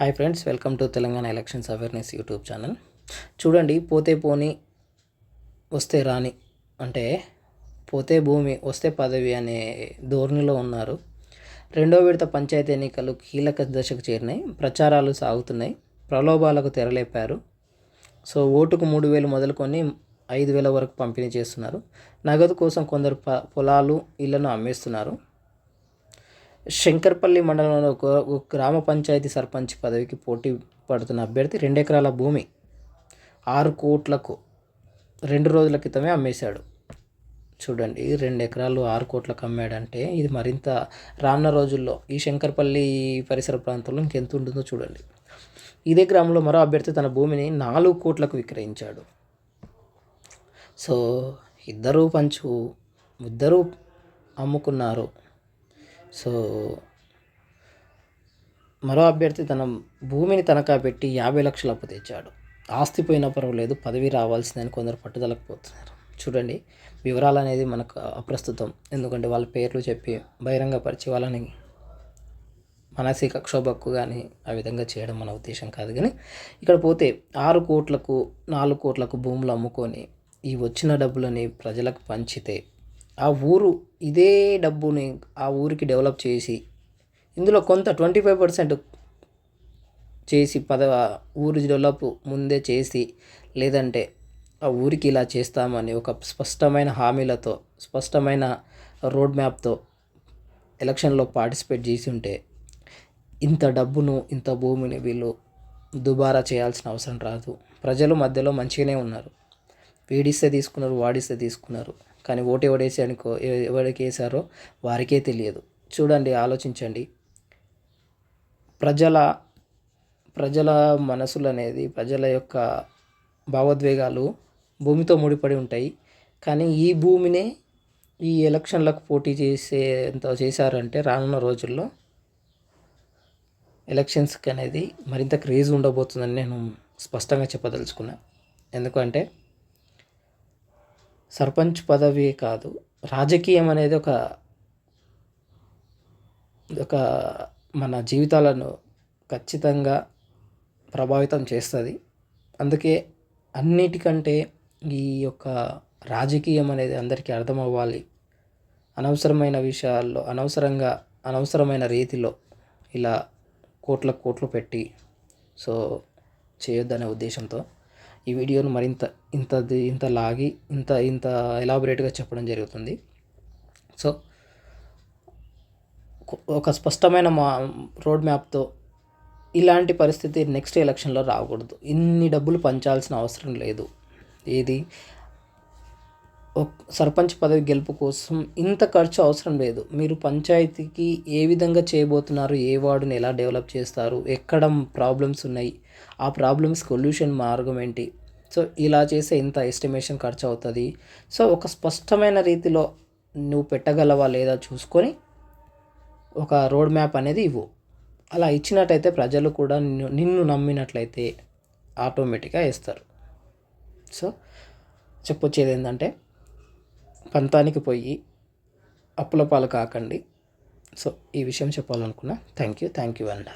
Hi friends, welcome to Telangana elections awareness YouTube channel. చూడండి, పోతే పోని వస్తే రాని అంటే పోతే భూమి వస్తే పదవి అనే ధోరణిలో ఉన్నారు. రెండో విడత పంచాయతీ ఎన్నికలు కీలక దశకు చేరినాయి. ప్రచారాలు సాగుతున్నాయి. ప్రలోభాలకు తెరలేపారు. సో ఓటుకు 3,000 మొదలుకొని 5,000 వరకు పంపిణీ చేస్తున్నారు. నగదు కోసం కొందరు పొలాలు ఇళ్లను అమ్మేస్తున్నారు. శంకర్పల్లి మండలంలో ఒక గ్రామ పంచాయతీ సర్పంచ్ పదవికి పోటీ పడుతున్న అభ్యర్థి 2 ఎకరాల భూమి 6 కోట్లకు 2 రోజుల క్రితమే అమ్మేశాడు. చూడండి, 2 ఎకరాలు 6 కోట్లకు అమ్మాడంటే ఇది మరింత రానున్న రోజుల్లో ఈ శంకర్పల్లి పరిసర ప్రాంతంలో ఇంకెంత ఉంటుందో చూడండి. ఇదే గ్రామంలో మరో అభ్యర్థి తన భూమిని 4 కోట్లకు విక్రయించాడు. సో ఇద్దరూ అమ్ముకున్నారు. సో మరో అభ్యర్థి తన భూమిని తనఖా పెట్టి 50 లక్షలు అప్పు తెచ్చాడు. ఆస్తి పోయినా పర్వాలేదు, పదవి రావాల్సిందని కొందరు పట్టుదలకు పోతున్నారు. చూడండి, వివరాలు అనేది మనకు అప్రస్తుతం. ఎందుకంటే వాళ్ళ పేర్లు చెప్పి బహిరంగపరిచి వాళ్ళని మానసిక క్షోభకు కానీ ఆ విధంగా చేయడం మన ఉద్దేశం కాదు. కానీ ఇక్కడ పోతే 6 కోట్లకు 4 కోట్లకు భూములు అమ్ముకొని ఈ వచ్చిన డబ్బులని ప్రజలకు పంచితే ఆ ఊరు ఇదే డబ్బుని ఆ ఊరికి డెవలప్ చేసి ఇందులో కొంత 25% చేసి ఊరి డెవలప్ ముందే చేసి, లేదంటే ఆ ఊరికి ఇలా చేస్తామని ఒక స్పష్టమైన హామీలతో, స్పష్టమైన రోడ్ మ్యాప్తో ఎలక్షన్లో పార్టిసిపేట్ చేసి ఉంటే ఇంత డబ్బును, ఇంత భూమిని వీళ్ళు దుబారా చేయాల్సిన అవసరం రాదు. ప్రజలు మధ్యలో మంచిగానే ఉన్నారు. వీడిస్తే తీసుకున్నారు, వాడిస్తే తీసుకున్నారు. కానీ ఓటు ఎవరికి వేసారో వారికే తెలియదు. చూడండి, ఆలోచించండి. ప్రజల మనసులు అనేది, ప్రజల యొక్క భావోద్వేగాలు భూమితో ముడిపడి ఉంటాయి. కానీ ఈ భూమినే ఈ ఎలక్షన్లకు పోటీ చేసేంత చేశారంటే రానున్న రోజుల్లో ఎలక్షన్స్కి అనేది మరింత క్రేజ్ ఉండబోతుందని నేను స్పష్టంగా చెప్పదలుచుకున్నా. ఎందుకంటే సర్పంచ్ పదవి కాదు, రాజకీయం అనేది ఒక మన జీవితాలను ఖచ్చితంగా ప్రభావితం చేస్తుంది. అందుకే అన్నిటికంటే ఈ యొక్క రాజకీయం అనేది అందరికీ అర్థం అవ్వాలి. అనవసరమైన విషయాల్లో అనవసరమైన రీతిలో ఇలా కోట్లు పెట్టి సో చేయొద్దనే ఉద్దేశంతో ఈ వీడియోను మరింత ఇంత లాగి ఇంత ఎలాబొరేట్గా చెప్పడం జరుగుతుంది. సో ఒక స్పష్టమైన రోడ్ మ్యాప్తో ఇలాంటి పరిస్థితి నెక్స్ట్ ఎలక్షన్లో రాకూడదు. ఇన్ని డబ్బులు పంచాల్సిన అవసరం లేదు. సర్పంచ్ పదవి గెలుపు కోసం ఇంత ఖర్చు అవసరం లేదు. మీరు పంచాయతీకి ఏ విధంగా చేయబోతున్నారు, ఏ వార్డుని ఎలా డెవలప్ చేస్తారు, ఎక్కడ ప్రాబ్లమ్స్ ఉన్నాయి, ఆ ప్రాబ్లమ్స్ సొల్యూషన్ మార్గం ఏంటి, సో ఇలా చేసే ఇంత ఎస్టిమేషన్ ఖర్చు అవుతుంది. సో ఒక స్పష్టమైన రీతిలో నువ్వు పెట్టగలవా లేదా చూసుకొని ఒక రోడ్ మ్యాప్ అనేది ఇవ్వు. అలా ఇచ్చినట్టయితే ప్రజలు కూడా నిన్ను నమ్మినట్లయితే ఆటోమేటిక్గా వేస్తారు. సో చెప్పొచ్చేది ఏంటంటే, పంతానికి పోయి అప్పుల పాలు కాకండి. సో ఈ విషయం చెప్పాలనుకున్నా. Thank you and